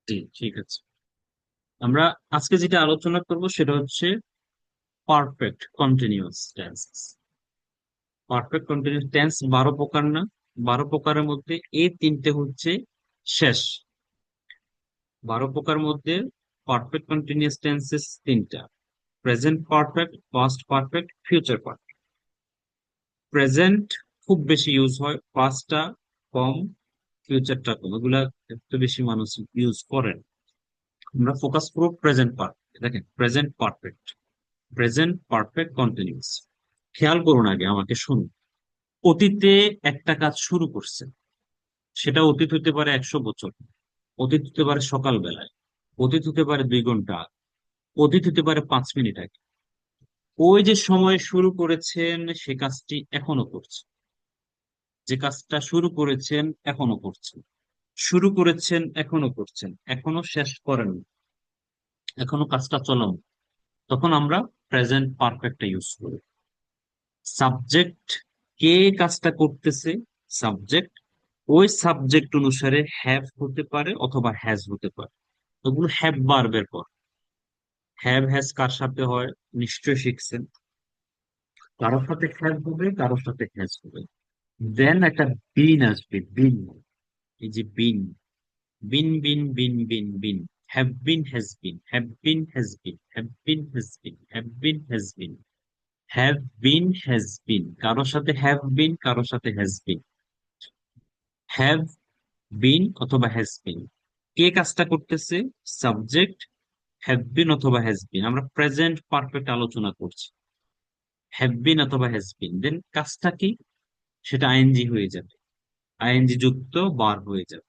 জি, ঠিক আছে। আমরা আজকে যেটা আলোচনা করব সেটা হচ্ছে perfect continuous tense. Perfect continuous tense 12 প্রকার না? 12 প্রকারের মধ্যে এই তিনটে হচ্ছে শেষ। 12 প্রকার মধ্যে পারফেক্ট কন্টিনিউয়াস টেন্সেস তিনটা: present perfect, past perfect, future perfect. Present খুব বেশি ইউজ হয়, পাস্টটা কম, ফিউচারটা কম, এগুলা একটু বেশি মানুষ ইউজ করেন। আমরা ফোকাস করবো প্রেজেন্ট পারফেক্ট। দেখেন, present perfect, present perfect continuous. খেয়াল করুন, আগে আমাকে শুনুন। অতীতে একটা কাজ শুরু করছে, সেটা অতীত হতে পারে 100 বছর, অতীত হতে পারে সকালবেলায়, অতীত হতে পারে 2 ঘন্টা আগে, অতীত হতে পারে 5 মিনিট আগে। ওই যে সময় শুরু করেছেন সে কাজটি এখনো করছে, যে কাজটা শুরু করেছেন এখনো করছেন, শুরু করেছেন এখনো করছেন, এখনো শেষ করেন, এখনো কাজটা চলমান। তখন আমরা প্রেজেন্ট পারফেক্টটা ইউজ করি। সাবজেক্ট কে কাজটা করতেছে, সাবজেক্ট ওই সাবজেক্ট অনুসারে হ্যাভ হতে পারে অথবা হ্যাজ হতে পারে। ওগুলো হ্যাভ ভার্বের পর। হ্যাভ হ্যাজ কার সাথে হয় নিশ্চয় শিখছেন। কারোর সাথে হ্যাভ হবে, কারোর সাথে হ্যাজ হবে। দেন একটা বিন আসবে, বিন। এই যে been, been been been been been. Have been has been, have been has been, have been has been, have been has been. Have been has been, কারোর সাথে হ্যাভ বিন, কারোর সাথে হ্যাজ বিন। হ্যাভ বিন অথবা has been. কে কাজটা করতেছে, subject. Have been অথবা has been, আমরা present perfect আলোচনা করছি। হ্যাভ বিন অথবা হ্যাজ বিন, দেন কাজটা কি, সেটা আইএনজি হয়ে যাবে, আইএনজি যুক্ত বার হয়ে যাবে।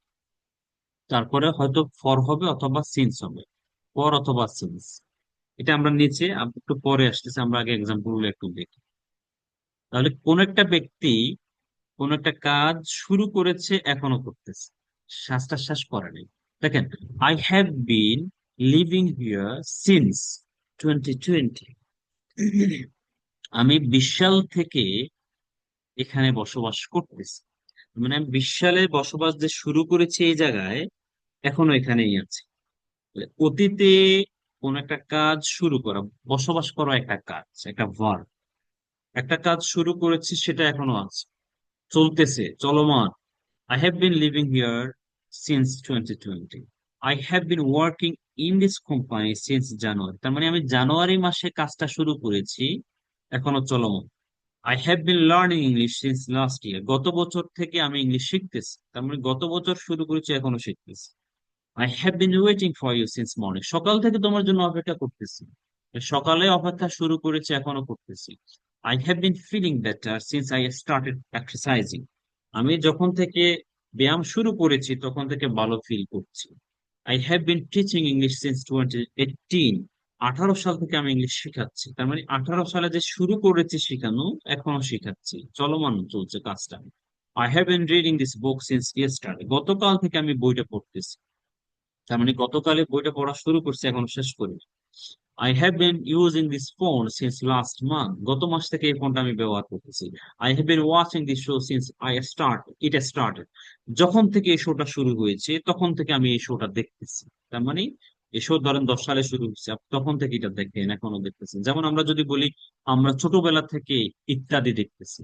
তারপরে হয়তো ফর হবে অথবা সিন্স হবে, ফর অথবা সিন্স। এটা আমরা নিচে একটু পরে আসতেছি, আমরা আগে এক্সাম্পল গুলো একটু দেখি। তাহলে কোন একটা ব্যক্তি কোন একটা কাজ শুরু করেছে এখনো করতেছে, শ্বাসটা শেষ করে নাই। দেখেন, I have been living here since 2020। আমি 20 সাল থেকে এখানে বসবাস করতেছি। মানে আমি 20 সালে বসবাস যে শুরু করেছি এই জায়গায়, এখনো এখানেই আছি। অতীতে কোন একটা কাজ শুরু করা, বসবাস করা একটা কাজ, একটা ভার্ব। একটা কাজ শুরু করেছি, সেটা এখনো আছে, চলতেছে, চলমান। I have been living here since 2020. I have been working in this company since January. তার মানে আমি জানুয়ারি মাসে কাজটা শুরু করেছি, এখনো চলমান। I have been learning English since last year. গত বছর থেকে আমি ইংলিশ শিখতেছি, তার মানে গত বছর শুরু করেছি, এখনো শিখতেছি। I have been waiting for you since morning. সকাল থেকে তোমার জন্য অপেক্ষা করতেছি, সকালে অপেক্ষা শুরু করেছি, এখনো করতেছি। I have been feeling better since I started exercising. আমি যখন থেকে ব্যায়াম শুরু করেছি তখন থেকে ভালো ফিল করছি। I have been teaching English since 2018. 18 সাল থেকে আমি ইংলিশ শেখাচ্ছি, তার মানে 18 সালে যে শুরু করেছি শেখানো, এখনো শেখাচ্ছি, চলমান চলছে কাজটা। I have been reading this book since yesterday. গতকাল থেকে আমি বইটা পড়তেছি, তার মানে গতকালে বইটা পড়া শুরু করছি, এখনো শেষ করিনি। I have bin using this phone since last month. গত মাস থেকে এই ফোনটা আমি ব্যবহার করতেছি। I have been watching this show since it started. যখন থেকে এই শোটা শুরু হয়েছে তখন থেকে আমি এই শোটা দেখতেছি। তার মানে এই শো ধরেন 10 সালে শুরু হয়েছে, আপনি তখন থেকে এটা দেখেন, এখনো দেখতেছেন। যেমন আমরা যদি বলি, আমরা ছোটবেলা থেকে ইত্যাদি দেখতেছি।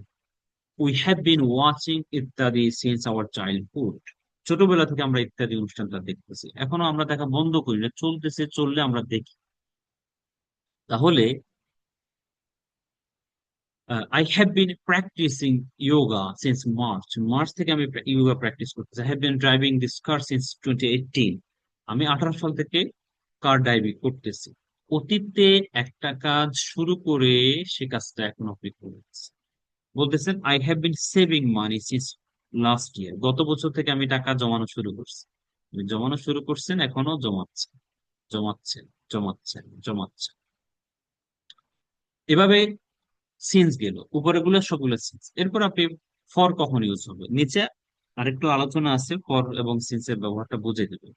উই হ্যাভ বিন ওয়াচিং ইত্যাদি সিন্স আওয়ার চাইল্ডহুড। ছোটবেলা থেকে আমরা ইত্যাদি অনুষ্ঠানটা দেখতেছি, এখনো আমরা দেখা বন্ধ করি না, চলতেছে, চললে আমরা দেখি। তাহলে I have been practising yoga since March. মার্চ থেকে আমি ইয়োগা প্র্যাকটিস করতেছি। I have been driving this car since 2018। আমি 18 সাল থেকে কার ড্রাইভিং করতেছি। অতীতে একটা কাজ শুরু করে সে কাজটা এখনো আপনি করতেছি। বলতেছেন I have bin saving money since last year. গত বছর থেকে আমি টাকা জমানো শুরু করছি। আপনি জমানো শুরু করছেন, এখনো জমাচ্ছেন, জমাচ্ছেন, জমাচ্ছেন, জমাচ্ছেন। এভাবে সিন্স গেল, উপরে গুলো সবগুলো সিন্স। এরপর আপনি ফর কখন ইউজ হবে, নিচে আরেকটু আলোচনা আছে ফর এবং সিন্স এর ব্যবহারটা বুঝে দেবে।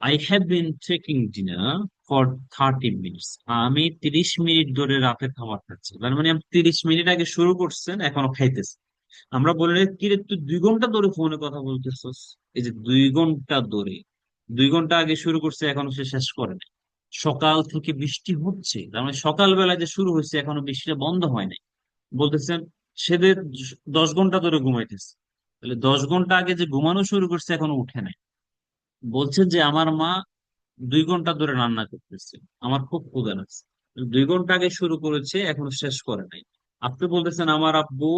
I have bin taking dinner for 30 minutes. আমি 30 মিনিট ধরে রাতে খাবার খাচ্ছি, তার মানে আপনি 30 মিনিট আগে শুরু করছেন, এখনো খাইতেছেন। আমরা বললে কি রে, তুই 2 ঘন্টা ধরে ফোনে কথা বলতেছস? এই যে 2 ঘন্টা ধরে, 2 ঘন্টা আগে শুরু করছে, এখনো সে শেষ করে নাই। সকাল থেকে বৃষ্টি হচ্ছে, তার মানে সকালবেলা যে শুরু হয়েছে এখনো বৃষ্টিটা বন্ধ হয় নাই। বলতেছেন সে যে 10 ঘন্টা ধরে ঘুমাইতেছে, তাহলে 10 ঘন্টা আগে যে ঘুমানো শুরু করছে এখনো উঠে নাই। বলছেন যে আমার মা 2 ঘন্টা ধরে রান্না করতেছে, আমার খুব ক্ষুধা লাগছে। 2 ঘন্টা আগে শুরু করেছে, এখনো শেষ করে নাই। আপনি বলতেছেন আমার আব্বু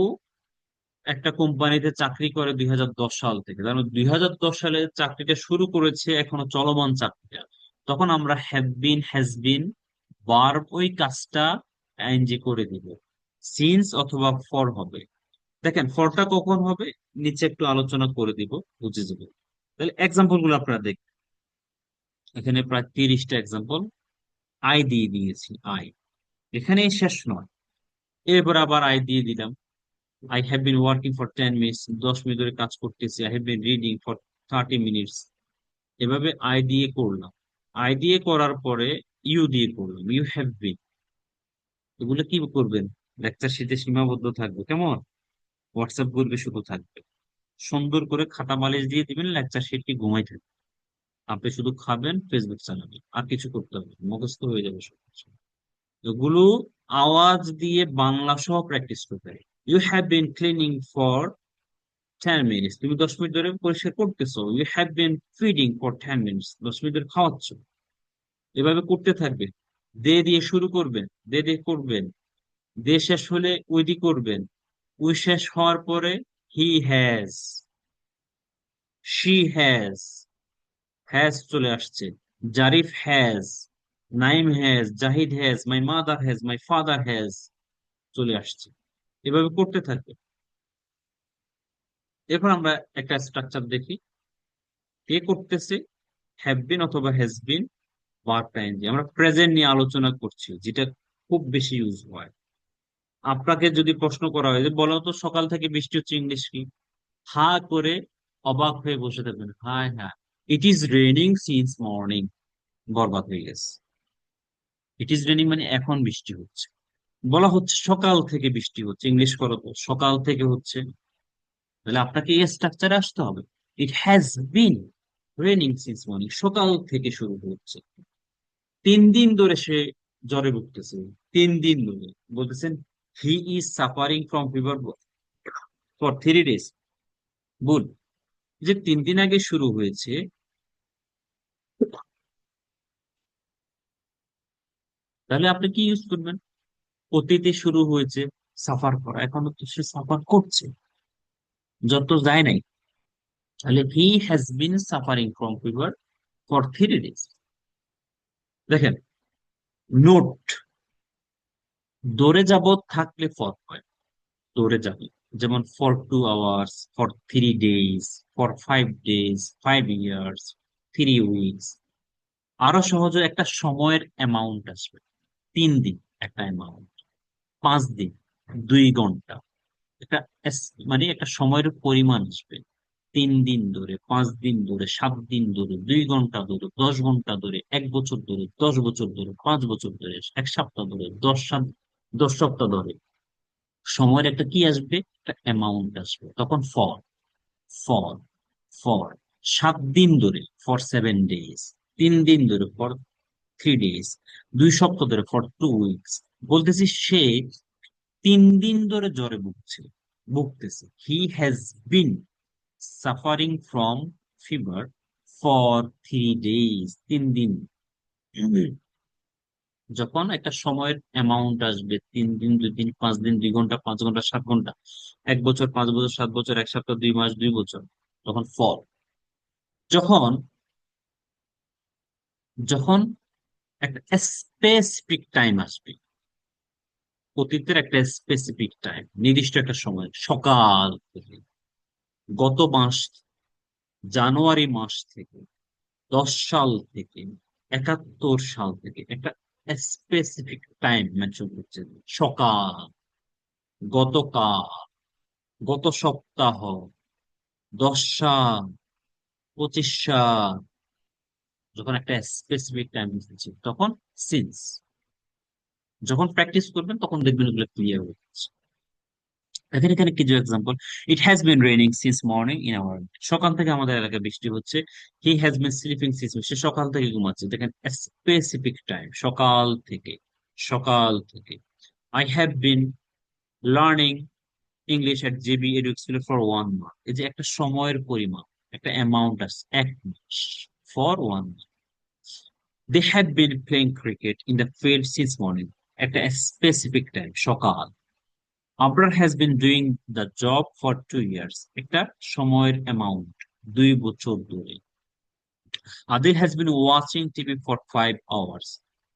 একটা কোম্পানিতে চাকরি করে 2010 সাল থেকে, কারণ 2010 সালে চাকরিটা শুরু করেছে, এখনো চলমান চাকরিটা। তখন আমরা have been, has bin, verb ওই কাজটা আইএনজি করে দিব। সিন্স অথবা ফর হবে। দেখেন ফরটা কখন হবে, নিচে একটু আলোচনা করে দিব, বুঝে যাবে। তাহলে এক্সাম্পল গুলো আপনারা দেখবেন। এখানে প্রায় 30টা এক্সাম্পল আই দিয়ে দিয়েছি। আই এখানে শেষ নয়, এরপর আবার আই দিয়ে দিলাম। I have been working for 10 minutes, 10 minute ধরে কাজ করতেছি। I have been reading for 30 minutes. এভাবে আই দিয়ে করলাম। আই দিয়ে করার পরে ইউ দিয়ে করলাম, ইউ হ্যাভ বিন। এগুলো কি করবেন? লেকচার শিটে সীমাবদ্ধ থাকবে, কেমন? হোয়াটসঅ্যাপ গ্রুপে শুধু থাকবে। সুন্দর করে খাতা বালিশ দিয়ে দিবেন, লেকচার শিটটি ঘুমাই থাকবে। আপনি শুধু খাবেন, ফেসবুক চালাবেন, আর কিছু করতে হবে না, মুখস্থ হয়ে যাবে সবকিছু। এগুলো আওয়াজ দিয়ে বাংলা সহ প্র্যাকটিস করতে হবে। You have been cleaning for 10 minutes, তুমি 10 মিনিট ধরে পরিষ্কার করতেছো। You have been feeding for 10 minutes, 10 minute ধরে খাওয়াচ্ছ। এভাবে করতে থাকবে। দে দিয়ে শুরু করবেন, দে দিয়ে করবেন। দে শেষ হলে উই দিয়ে করবেন। উই শেষ হওয়ার পরে he has, she has, has চলে আসছে। Zarif has, Naim has, Zahid has, my mother has, my father has চলে আসছে। এভাবে করতে থাকবে। এরপর আমরা একটা স্ট্রাকচার দেখি। কে করতেছে? হ্যাভ বিন অথবা হ্যাজ বিন, ভার্ব টাইম দিয়ে। আমরা প্রেজেন্ট নিয়ে আলোচনা করছি, যেটা খুব বেশি ইউজ হয়। আপনাকে যদি প্রশ্ন করা হয় যে বলো তো সকাল থেকে বৃষ্টি হচ্ছে, ইংলিশ কি? হা করে অবাক হয়ে বসে থাকবেন, হ্যাঁ হ্যাঁ, it is raining since morning. বরবাদ হয়ে গেছে। ইট ইজ রেনিং মানে এখন বৃষ্টি হচ্ছে। বলা হচ্ছে সকাল থেকে বৃষ্টি হচ্ছে, ইংলিশ করো তো সকাল থেকে হচ্ছে। তাহলে আপনাকে এই স্ট্রাকচারে আসতে হবে। ইট has been raining since morning, সকাল থেকে শুরু হচ্ছে। 3 দিন ধরে সে জ্বরে ভুগতেছে। 3 দিন ধরে বলতেছেন he is suffering from fever for 3 days. বল যে 3 দিন আগে শুরু হয়েছে, তাহলে আপনি কি ইউজ করবেন? অতীতে শুরু হয়েছে সাফার করা, এখনো তো সে সাফার করছে, যত যায় নাই। তাহলে হি has been suffering from fever for 3 days. দেখেন, নোট দৌড়ে যাব থাকলে ফর হয়, দৌড়ে যাবে। যেমন for 2 hours, for 3 days, for 5 days, 5 years, 3 weeks. আরো সহজে একটা সময়ের অ্যামাউন্ট আসবে। 3 দিন একটা অ্যামাউন্ট, 5 দিন 2 ঘন্টা, একটা মানে একটা সময়ের পরিমাণ আসবে। 3 দিন ধরে, 5 দিন ধরে, 7 দিন ধরে, 2 ঘন্টা ধরে, 10 ঘন্টা ধরে, 1 বছর ধরে, 10 বছর ধরে, 5 বছর ধরে, 1 সপ্তাহ ধরে, 10 সপ্তাহ ধরে। সময়ের একটা কি আসবে, একটা অ্যামাউন্ট আসবে, তখন ফর। ফর, ফর 7 দিন ধরে, ফর 7 ডেজ। 3 দিন ধরে, ফর 3 ডেজ। 2 সপ্তাহ ধরে, ফর 2 উইকস। বলতেছি সে 3 দিন ধরে জ্বরে ভুগতেছে। He has been suffering from fever for 3 days, 3 দিন। যখন একটা সময়ের অ্যামাউন্ট আসবে, 3 দিন, 2 দিন, 5 দিন, 2 ঘন্টা, 5 ঘন্টা, 7 ঘন্টা, 1 বছর, 5 বছর, 7 বছর, 1 সপ্তাহ, 2 মাস, 2 বছর, তখন ফর। যখন যখন একটা স্পেসিফিক টাইম আসবে, অতীতের একটা স্পেসিফিক টাইম, নির্দিষ্ট একটা সময়, সকাল থেকে, গত মাস, জানুয়ারি মাস থেকে, 10 সাল থেকে, 71 সাল থেকে, একটা স্পেসিফিক টাইম মেনশন করছে। সকাল, গতকাল, গত সপ্তাহ, 10 সাল, 25 সাল। যখন একটা স্পেসিফিক টাইম দিচ্ছে তখন সিন্স। যখন প্র্যাকটিস করবেন তখন দেখবেন এগুলো ক্লিয়ার হয়ে যাচ্ছে। এখানে এখানে কিছু example: it has been raining since morning in our. সকাল থেকে আমাদের এলাকায় বৃষ্টি হচ্ছে। He has been sleeping since, সে সকাল থেকে ঘুমাচ্ছে। দেখেন, স্পেসিফিক টাইম, সকাল থেকে, সকাল থেকে। I have been learning English at JB education school for 1 month. এই যে একটা সময়ের পরিমাণ, একটা অ্যামাউন্ট আছে, 1 মাস, for 1 month. They have been playing cricket in the field since morning, একটা স্পেসিফিক টাইম, সকাল। Abrar has been doing the job for 2 years, একটা সময়ের অ্যামাউন্ট, 2 বছর ধরে। Adil has been watching TV for 5 hours,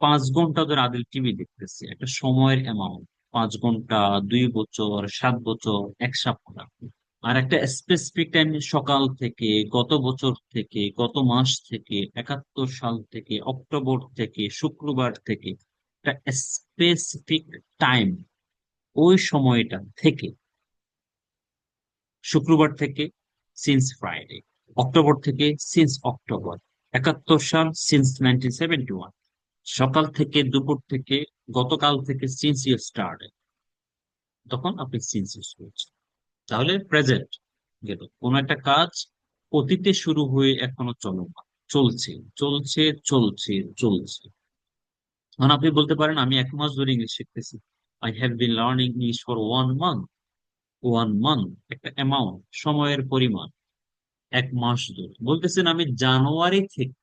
5 ঘন্টা ধরে আদিল টিভি দেখতেছে, একটা সময়ের অ্যামাউন্ট, 5 ঘন্টা, 2 বছর, 7 বছর, 1 সপ্তাহ। আর একটা স্পেসিফিক টাইম, সকাল থেকে, গত বছর থেকে, গত মাস থেকে, 71 সাল থেকে, অক্টোবর থেকে, শুক্রবার থেকে, একটা স্পেসিফিক টাইম, ওই সময়টা থেকে, শুক্রবার থেকে সিন্স ফ্রাইডে, অক্টোবর থেকে সিন্স অক্টোবর, 71 সাল সিন্স 1971, সকাল থেকে, দুপুর থেকে, গতকাল থেকে, সিন্স ইউ স্টার্ট, তখন আপনি সিন্স ইউজ করছেন। তাহলে প্রেজেন্ট গেল, কোন একটা কাজ অতীতে শুরু হয়ে এখনো চলমান, চলছে, চলছে, চলছে, চলছে। এখন আপনি বলতে পারেন, আমি 1 মাস ধরে ইংলিশ শিখতেছি। I have been learning English for 1 month. 1 month একটা অ্যামাউন্ট, সময়ের পরিমাণ, 1 মাস ধরে। বলতেছেন আমি জানুয়ারি থেকে,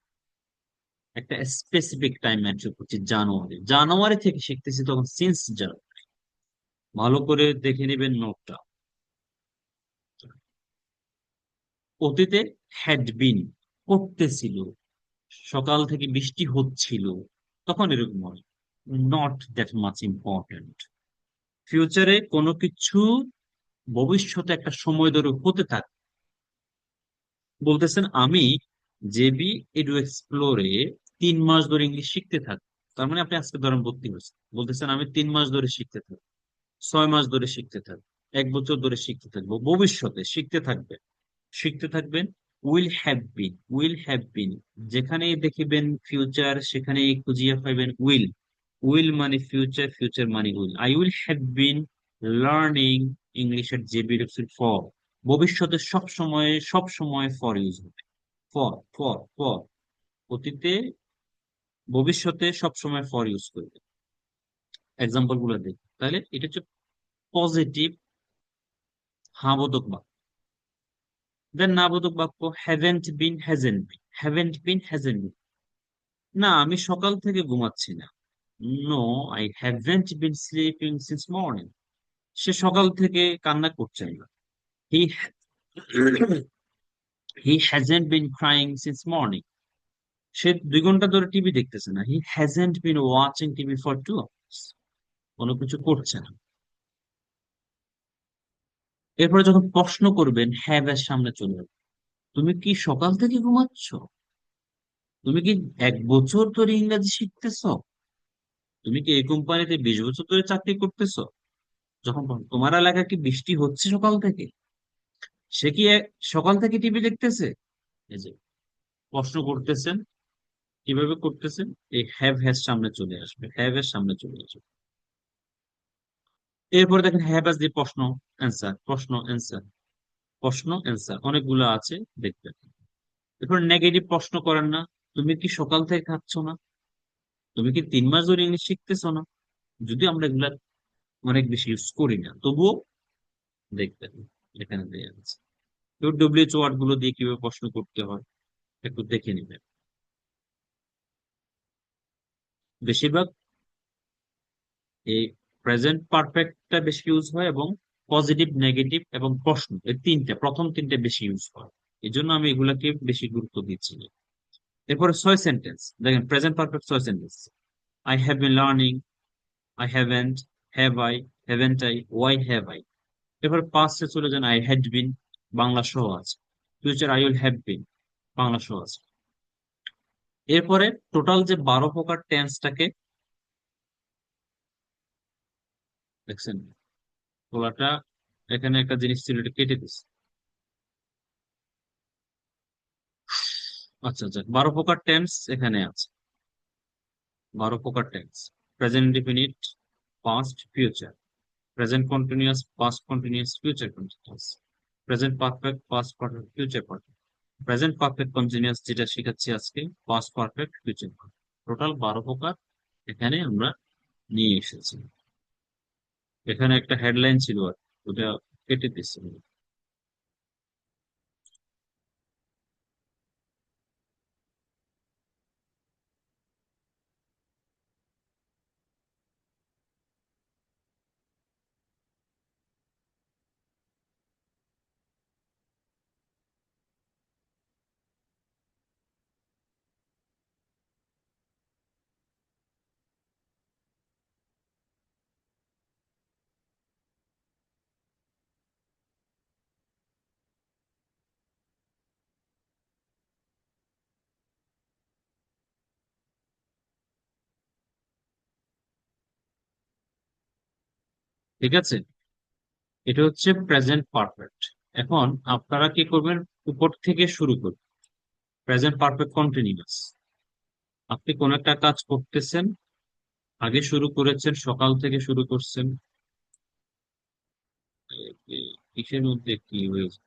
একটা স্পেসিফিক টাইম মেনশন করছি, জানুয়ারি, জানুয়ারি থেকে শিখতেছি, তখন সিন্স জানুয়ারি। ভালো করে দেখে নেবেন নোটটা। অতীতে হ্যাড বিন, করতেছিল, সকাল থেকে বৃষ্টি হচ্ছিল, তখন এরকম হয়। Not that much important. ফিউচারে কোনো কিছু ভবিষ্যতে একটা সময় ধরে হতে থাকে। বলতেছেন আমি জেবি এডু এক্সপ্লোরে 3 মাস ধরে ইংলিশ শিখতে থাকি। তার মানে আপনি আজকে ধরেন ভর্তি হয়েছেন, বলতেছেন আমি 3 মাস ধরে শিখতে থাকি, 6 মাস ধরে শিখতে থাকবো, 1 বছর ধরে শিখতে থাকবো, ভবিষ্যতে শিখতে থাকবেন, শিখতে থাকবেন। Will have been, will have been, যেখানেই দেখিবেন ফিউচার সেখানেই খুঁজিয়া পাইবেন উইল। উইল মানে ফিউচার, ফিউচার মানে will. I will have been learning English at JB for, ভবিষ্যতে সব সময়, সব সময় ফর ইউজ হবে। ফর, ফর, ফর, অতীতে, ভবিষ্যতে সব সময় ফর ইউজ করবে। এক্সাম্পল গুলো দেখি, তাহলে এটা হচ্ছে পজিটিভ হ্যাঁ বোধক বাক্য। দেন না বোধক বাক্য, haven't been, hasn't been. Haven't been, hasn't been, না আমি সকাল থেকে ঘুমাচ্ছি না। No, I haven't been sleeping since morning, সে সকাল থেকে কান্না করছেন না। He he hasn't been crying since morning, সে 2 ঘন্টা ধরে টিভি দেখতেছে না। He hasn't been watching TV for 2 hours, কোনো কিছু করছে না। এরপরে যখন প্রশ্ন করবেন, হ্যাভ এর সামনে চলে যাবে। তুমি কি সকাল থেকে ঘুমাচ্ছ? তুমি কি 1 বছর ধরে ইংরেজি শিখতেছ? তুমি কি এই কোম্পানিতে 20 বছর ধরে চাকরি করতেছো? যখন তোমার এলাকায় কি বৃষ্টি হচ্ছে সকাল থেকে? সে কি সকাল থেকে টিভি দেখতেছে? এই যে প্রশ্ন করতেছেন, কিভাবে করতেছেন, এই হ্যাভ হ্যাজ সামনে চলে আসবে, হ্যাভ এর সামনে চলে আসবে। এরপরে দেখেন হ্যাভ হ্যাজ দিয়ে প্রশ্ন অ্যান্সার, প্রশ্ন অ্যান্সার, প্রশ্ন অ্যান্সার, অনেকগুলো আছে, দেখবেন। এরপর নেগেটিভ প্রশ্ন করেন না, তুমি কি সকাল থেকে খাচ্ছ না? তুমি কি 3 মাস ধরে ইংলিশ শিখতেছো না? যদি আমরা এগুলা অনেক বেশি ইউজ করি না, তবুও দেখবেন এখানে দেয়া আছে। তো ডব্লিউএইচ ওয়ার্ড গুলো দিয়ে কিভাবে প্রশ্ন করতে হয় একটু দেখে নিবেন। বেশিরভাগ এই প্রেজেন্ট পারফেক্টটা বেশি ইউজ হয়, এবং পজিটিভ, নেগেটিভ এবং প্রশ্ন, এই প্রথম তিনটে বেশি ইউজ হয়। এই জন্য আমি এগুলাকে বেশি গুরুত্ব দিচ্ছি। এরপরে 6 সেন্টেন্স দেখেন, present perfect 6 sentence: I have been learning, I haven't, have I, haven't I, why have I. এরপর পাস্টে চলে যান, আই হ্যাড বিন, বাংলা সহ আছে। Future, I will have been, Bangla সহ আছে। এরপরে টোটাল যে 12 প্রকার টেন্সটাকে দেখছেন, তোলাটা এখানে একটা জিনিস ছিল, এটা কেটে দিচ্ছে। আচ্ছা আচ্ছা, 12 প্রকার টেন্স এখানে আছে। 12 প্রকার tense: present indefinite, past, future. Present continuous, past continuous, future continuous. Present perfect, past perfect, future perfect. Present perfect continuous যেটা শিখাচ্ছি আজকে, past perfect, future perfect, total 12 প্রকার এখানে আমরা নিয়ে এসেছি। এখানে একটা হেডলাইন ছিল আর ওটা কেটে দিচ্ছি। ঠিক আছে, এটা হচ্ছে প্রেজেন্ট পারফেক্ট। এখন আপনারা কি করবেন, উপর থেকে শুরু করবেন। প্রেজেন্ট পারফেক্ট কন্টিনিউয়াস, আপনি কোন একটা কাজ করতেছেন, আগে শুরু করেছেন, সকাল থেকে শুরু করছেন। কিসের মধ্যে কি হয়েছে?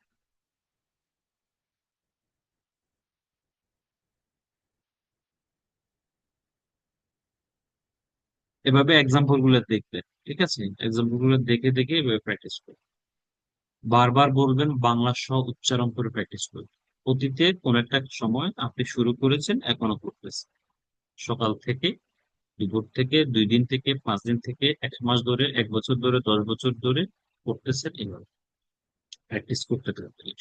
এভাবে এক্সাম্পল গুলো দেখবেন, ঠিক আছে, এক্সাম্পল গুলো দেখে দেখে এভাবে প্র্যাকটিস করবেন। বারবার বলবেন, বাংলা সহ উচ্চারণ করে প্র্যাকটিস করবেন। অতীতে কোন একটা সময় আপনি শুরু করেছেন, এখনো করতেছেন, সকাল থেকে, দুপুর থেকে, 2 দিন থেকে, 5 দিন থেকে, 1 মাস ধরে, 1 বছর ধরে, 10 বছর ধরে করতেছেন, এভাবে প্র্যাকটিস করতে থাকবেন।